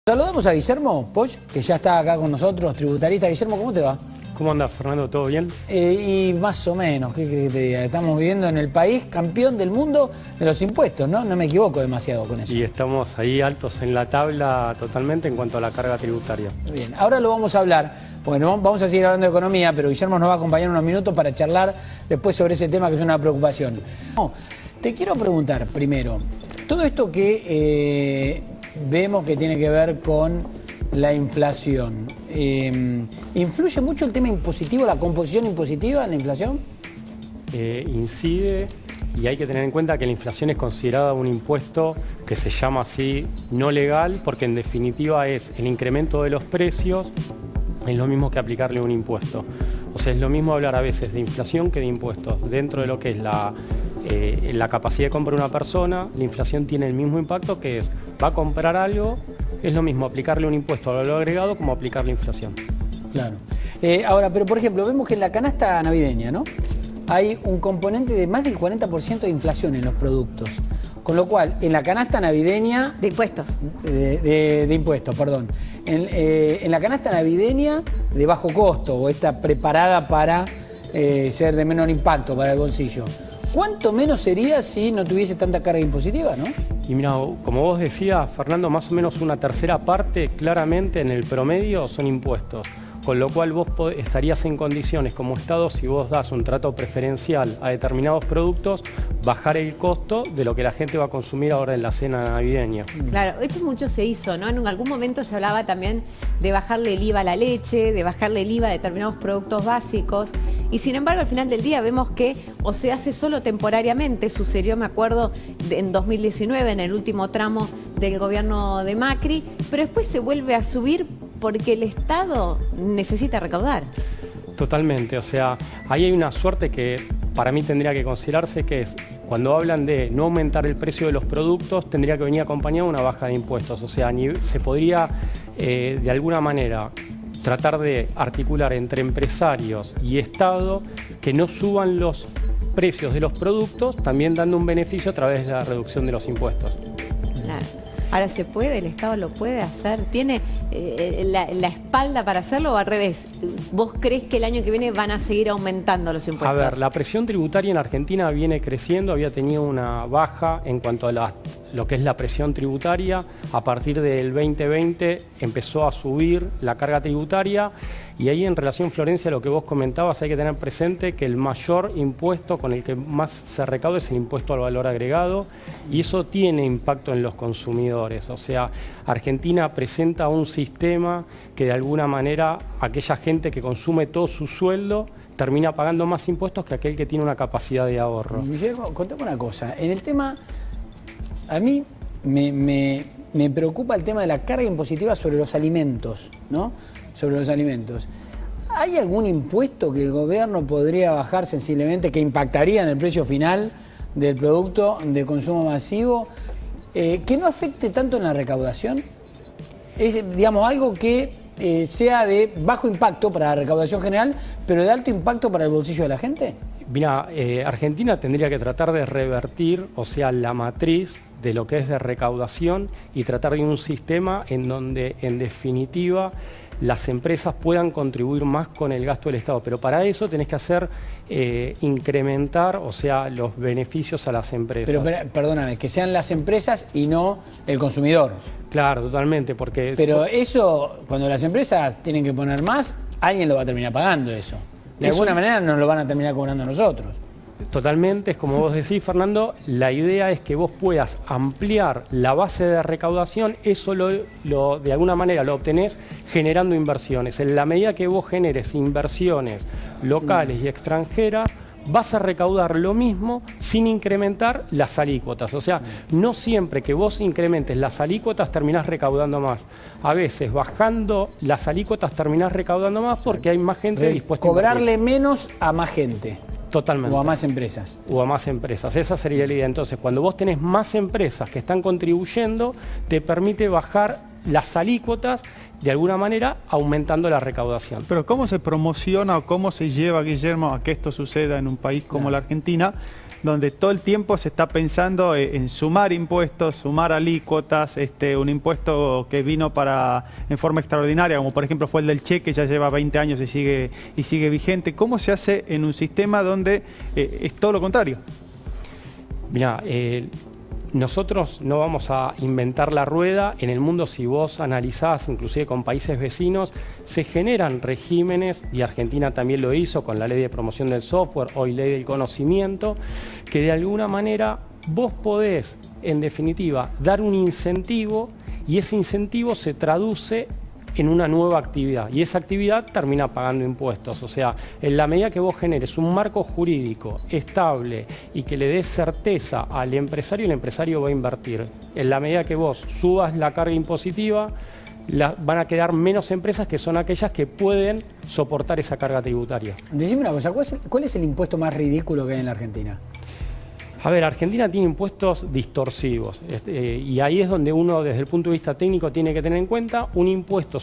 Saludamos a Guillermo Poch, que ya está acá con nosotros, tributarista. Guillermo, ¿cómo te va? ¿Cómo andas, Fernando? ¿Todo bien? Y más o menos, ¿qué querés que te diga? Estamos viviendo en el país campeón del mundo de los impuestos, ¿no? No me equivoco demasiado con eso. Y estamos ahí altos en la tabla totalmente en cuanto a la carga tributaria. Bien, ahora lo vamos a hablar, bueno, vamos a seguir hablando de economía, pero Guillermo nos va a acompañar unos minutos para charlar después sobre ese tema que es una preocupación. No, te quiero preguntar primero, todo esto que vemos que tiene que ver con la inflación, ¿influye mucho el tema impositivo, la composición impositiva en la inflación? Incide, y hay que tener en cuenta que la inflación es considerada un impuesto que se llama así no legal, porque en definitiva es el incremento de los precios, es lo mismo que aplicarle un impuesto. O sea, es lo mismo hablar a veces de inflación que de impuestos. Dentro de lo que es la capacidad de compra de una persona, la inflación tiene el mismo impacto, que es, va a comprar algo, es lo mismo aplicarle un impuesto al valor agregado como aplicarle inflación. Claro. Ahora, pero por ejemplo, vemos que en la canasta navideña, ¿no?, hay un componente de más del 40% de inflación en los productos. Con lo cual, en la canasta navideña... De impuestos. De impuestos, perdón. En la canasta navideña de bajo costo, o esta preparada para ser de menor impacto para el bolsillo, ¿cuánto menos sería si no tuviese tanta carga impositiva, no? Y mira, como vos decías, Fernando, más o menos una tercera parte claramente en el promedio son impuestos. Con lo cual vos estarías en condiciones como Estado, si vos das un trato preferencial a determinados productos, bajar el costo de lo que la gente va a consumir ahora en la cena navideña. Claro, eso mucho se hizo, ¿no? En algún momento se hablaba también de bajarle el IVA a la leche, de bajarle el IVA a determinados productos básicos. Y sin embargo, al final del día vemos que o se hace solo temporariamente. Sucedió, me acuerdo, en 2019, en el último tramo del gobierno de Macri, pero después se vuelve a subir porque el Estado necesita recaudar. Totalmente, o sea, ahí hay una suerte que para mí tendría que considerarse, que es, cuando hablan de no aumentar el precio de los productos, tendría que venir acompañado de una baja de impuestos. O sea, se podría de alguna manera tratar de articular entre empresarios y Estado que no suban los precios de los productos, también dando un beneficio a través de la reducción de los impuestos. Claro. Ahora, ¿se puede? ¿El Estado lo puede hacer? ¿Tiene la espalda para hacerlo o al revés? ¿Vos crees que el año que viene van a seguir aumentando los impuestos? A ver, la presión tributaria en Argentina viene creciendo, había tenido una baja en cuanto a lo que es la presión tributaria. A partir del 2020 empezó a subir la carga tributaria, y ahí, en relación, Florencia, a lo que vos comentabas, hay que tener presente que el mayor impuesto con el que más se recauda es el impuesto al valor agregado, y eso tiene impacto en los consumidores. O sea, Argentina presenta un sistema que de alguna manera aquella gente que consume todo su sueldo termina pagando más impuestos que aquel que tiene una capacidad de ahorro. Guillermo, contame una cosa. En el tema, a mí me preocupa el tema de la carga impositiva sobre los alimentos, ¿no? Sobre los alimentos. ¿Hay algún impuesto que el gobierno podría bajar sensiblemente que impactaría en el precio final del producto de consumo masivo, que no afecte tanto en la recaudación? Es, digamos, algo que sea de bajo impacto para la recaudación general, pero de alto impacto para el bolsillo de la gente. Mira, Argentina tendría que tratar de revertir, o sea, la matriz de lo que es de recaudación, y tratar de un sistema en donde, en definitiva, las empresas puedan contribuir más con el gasto del Estado. Pero para eso tenés que hacer incrementar, o sea, los beneficios a las empresas. Pero perdóname, que sean las empresas y no el consumidor. Claro, totalmente, porque... Pero eso, cuando las empresas tienen que poner más, alguien lo va a terminar pagando eso. De alguna manera nos lo van a terminar cobrando nosotros. Totalmente, es como vos decís, Fernando, la idea es que vos puedas ampliar la base de recaudación. Eso de alguna manera lo obtenés generando inversiones. En la medida que vos generes inversiones locales y extranjeras, vas a recaudar lo mismo sin incrementar las alícuotas. O sea, no siempre que vos incrementes las alícuotas terminás recaudando más. A veces, bajando las alícuotas terminás recaudando más porque hay más gente dispuesta a cobrarle menos a más gente. Totalmente. O a más empresas. O a más empresas. Esa sería la idea. Entonces, cuando vos tenés más empresas que están contribuyendo, te permite bajar las alícuotas, de alguna manera aumentando la recaudación. Pero ¿cómo se promociona o cómo se lleva, Guillermo, a que esto suceda en un país como la Argentina? donde todo el tiempo se está pensando en sumar impuestos, sumar alícuotas, un impuesto que vino en forma extraordinaria, como por ejemplo fue el del cheque, ya lleva 20 años y sigue vigente. ¿Cómo se hace en un sistema donde es todo lo contrario? Mirá, nosotros no vamos a inventar la rueda. En el mundo, si vos analizás, inclusive con países vecinos, se generan regímenes, y Argentina también lo hizo con la Ley de Promoción del Software, hoy Ley del Conocimiento, que de alguna manera vos podés, en definitiva, dar un incentivo, y ese incentivo se traduce en una nueva actividad, y esa actividad termina pagando impuestos. O sea, en la medida que vos generes un marco jurídico estable y que le des certeza al empresario, el empresario va a invertir. En la medida que vos subas la carga impositiva, van a quedar menos empresas, que son aquellas que pueden soportar esa carga tributaria. Decime una cosa, ¿cuál es el impuesto más ridículo que hay en la Argentina? A ver, Argentina tiene impuestos distorsivos, y ahí es donde uno, desde el punto de vista técnico, tiene que tener en cuenta un impuesto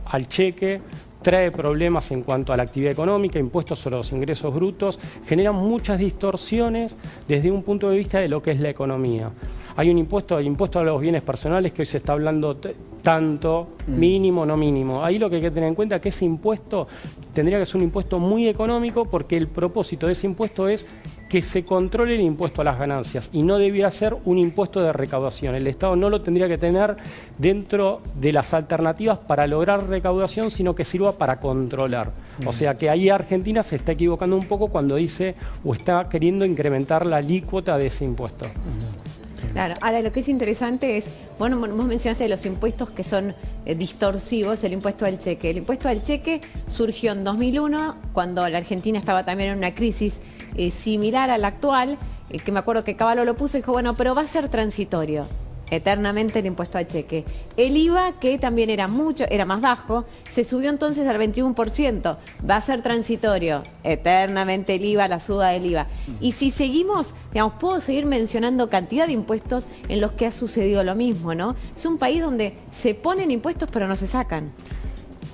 al cheque. Trae problemas en cuanto a la actividad económica, impuestos sobre los ingresos brutos, generan muchas distorsiones desde un punto de vista de lo que es la economía. Hay un impuesto a los bienes personales, que hoy se está hablando tanto, mínimo, no mínimo. Ahí lo que hay que tener en cuenta es que ese impuesto tendría que ser un impuesto muy económico, porque el propósito de ese impuesto es que se controle el impuesto a las ganancias, y no debiera ser un impuesto de recaudación. El Estado no lo tendría que tener dentro de las alternativas para lograr recaudación, sino que sirva para controlar. O sea que ahí Argentina se está equivocando un poco cuando dice o está queriendo incrementar la alícuota de ese impuesto. Claro, ahora lo que es interesante es, bueno, vos mencionaste de los impuestos que son distorsivos, el impuesto al cheque. El impuesto al cheque surgió en 2001, cuando la Argentina estaba también en una crisis similar a la actual, que me acuerdo que Cavallo lo puso y dijo, bueno, pero va a ser transitorio. Eternamente el impuesto al cheque. El IVA, que también era más bajo, se subió entonces al 21%. Va a ser transitorio. Eternamente el IVA, la suba del IVA. Y si seguimos, digamos, puedo seguir mencionando cantidad de impuestos en los que ha sucedido lo mismo, ¿no? Es un país donde se ponen impuestos pero no se sacan.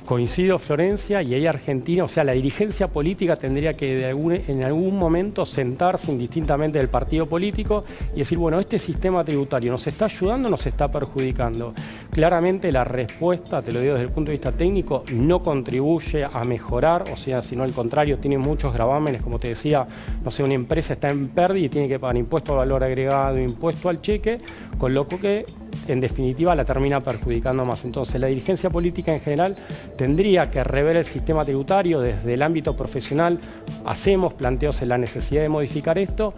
Coincido, Florencia, y ahí Argentina, o sea, la dirigencia política tendría que en algún momento sentarse, indistintamente del partido político, y decir, bueno, este sistema tributario ¿nos está ayudando o nos está perjudicando? Claramente la respuesta, te lo digo desde el punto de vista técnico, no contribuye a mejorar, o sea, sino al contrario, tiene muchos gravámenes, como te decía, no sé, una empresa está en pérdida y tiene que pagar impuesto al valor agregado, impuesto al cheque, con lo que en definitiva la termina perjudicando más. Entonces la dirigencia política en general tendría que rever el sistema tributario. Desde el ámbito profesional hacemos planteos en la necesidad de modificar esto.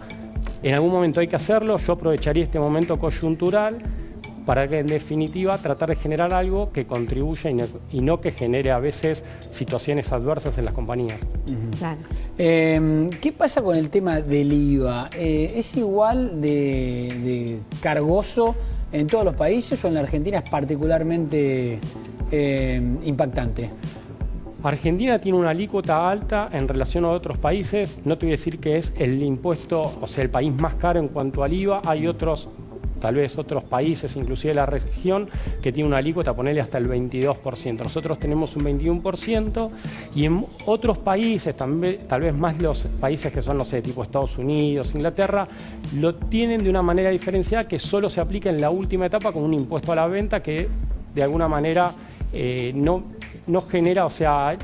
En algún momento hay que hacerlo. Yo aprovecharía este momento coyuntural para que en definitiva tratar de generar algo que contribuya y no que genere a veces situaciones adversas en las compañías. Claro. ¿Qué pasa con el tema del IVA? ¿Es igual de cargoso en todos los países o en la Argentina es particularmente impactante? Argentina tiene una alícuota alta en relación a otros países. No te voy a decir que es el impuesto, o sea, el país más caro en cuanto al IVA. Hay otros, tal vez otros países, inclusive la región, que tiene una alícuota, ponerle hasta el 22%. Nosotros tenemos un 21%, y en otros países, tal vez más los países que son, no sé, tipo Estados Unidos, Inglaterra, lo tienen de una manera diferenciada, que solo se aplica en la última etapa con un impuesto a la venta que de alguna manera no genera, o sea,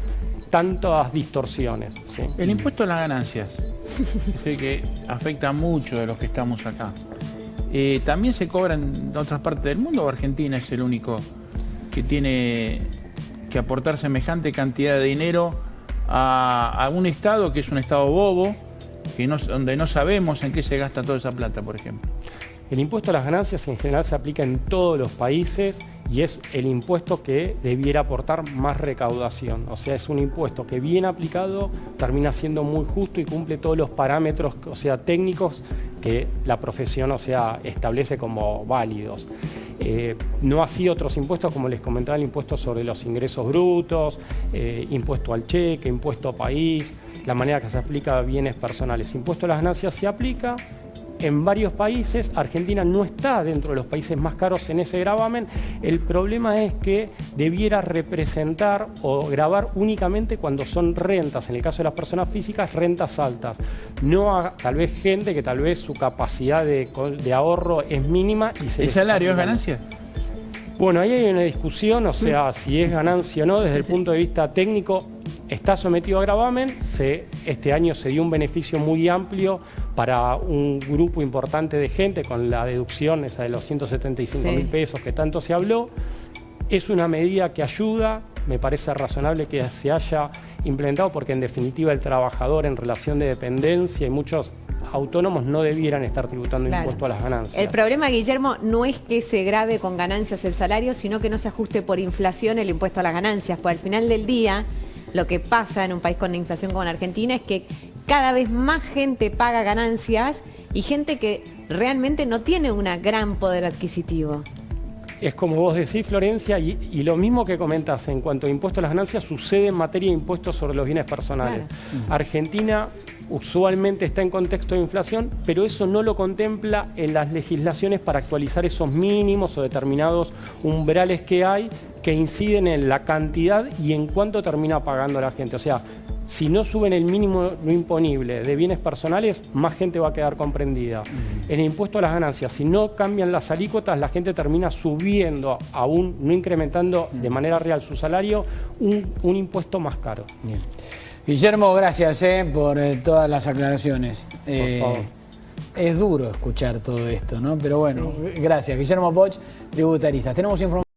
tantas distorsiones. ¿Sí? El impuesto a las ganancias, es el que afecta a muchos de los que estamos acá. ¿También se cobra en otras partes del mundo o Argentina es el único que tiene que aportar semejante cantidad de dinero a un Estado que es un Estado bobo, donde no sabemos en qué se gasta toda esa plata, por ejemplo? El impuesto a las ganancias en general se aplica en todos los países y es el impuesto que debiera aportar más recaudación. O sea, es un impuesto que bien aplicado termina siendo muy justo y cumple todos los parámetros, o sea, técnicos que la profesión, o sea, establece como válidos. No así otros impuestos, como les comentaba, el impuesto sobre los ingresos brutos, impuesto al cheque, impuesto a país, la manera que se aplica a bienes personales. Impuesto a las ganancias se aplica en varios países. Argentina no está dentro de los países más caros en ese gravamen. El problema es que debiera representar o gravar únicamente cuando son rentas, en el caso de las personas físicas, rentas altas. No a tal vez gente que tal vez su capacidad de ahorro es mínima. Y ¿El salario es ganancia? Bueno, ahí hay una discusión, o sea, si es ganancia o no, desde el punto de vista técnico, está sometido a gravamen. Este año se dio un beneficio muy amplio para un grupo importante de gente con la deducción esa de los 175.000 pesos que tanto se habló. Es una medida que ayuda, me parece razonable que se haya implementado porque en definitiva el trabajador en relación de dependencia y muchos autónomos no debieran estar tributando impuesto a las ganancias. El problema, Guillermo, no es que se grave con ganancias el salario, sino que no se ajuste por inflación el impuesto a las ganancias, porque al final del día lo que pasa en un país con inflación como en Argentina es que cada vez más gente paga ganancias y gente que realmente no tiene un gran poder adquisitivo. Es como vos decís, Florencia, y lo mismo que comentas en cuanto a impuestos a las ganancias sucede en materia de impuestos sobre los bienes personales. Claro. Argentina usualmente está en contexto de inflación, pero eso no lo contempla en las legislaciones para actualizar esos mínimos o determinados umbrales que hay que inciden en la cantidad y en cuánto termina pagando la gente. O sea, si no suben el mínimo no imponible de bienes personales, más gente va a quedar comprendida. En el impuesto a las ganancias, si no cambian las alícuotas, la gente termina subiendo, aún no incrementando de manera real su salario, un impuesto más caro. Bien. Guillermo, gracias por todas las aclaraciones. Por favor. Es duro escuchar todo esto, ¿no? Pero bueno, gracias. Guillermo Boch, tributarista. Tenemos información.